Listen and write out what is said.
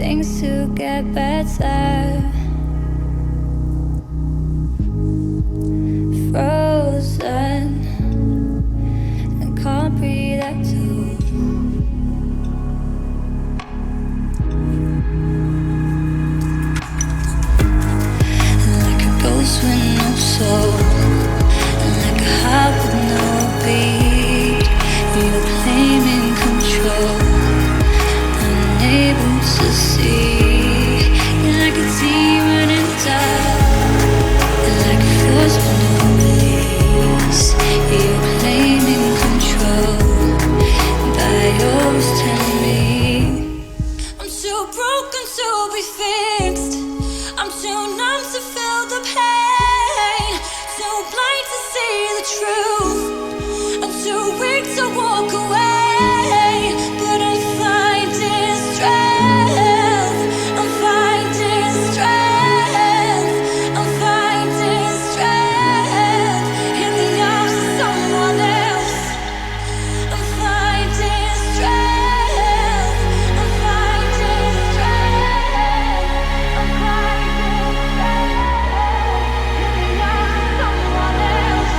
things to get better. Frozen and can't breathe at all. Like a ghost with no soul, and like a heart with no beat. You're claiming control, unable to see. You're like a demon in dark, like a force with no release. You're claiming control by always telling me I'm too broken to be fixed. I'm too numb to feel the pain, too blind to see the truth. I'm too weak to walk away, but I'm finding strength. I'm finding strength. I'm finding strength in the arms of someone else. I'm finding strength. I'm finding strength. I'm finding strength in the arms of someone else.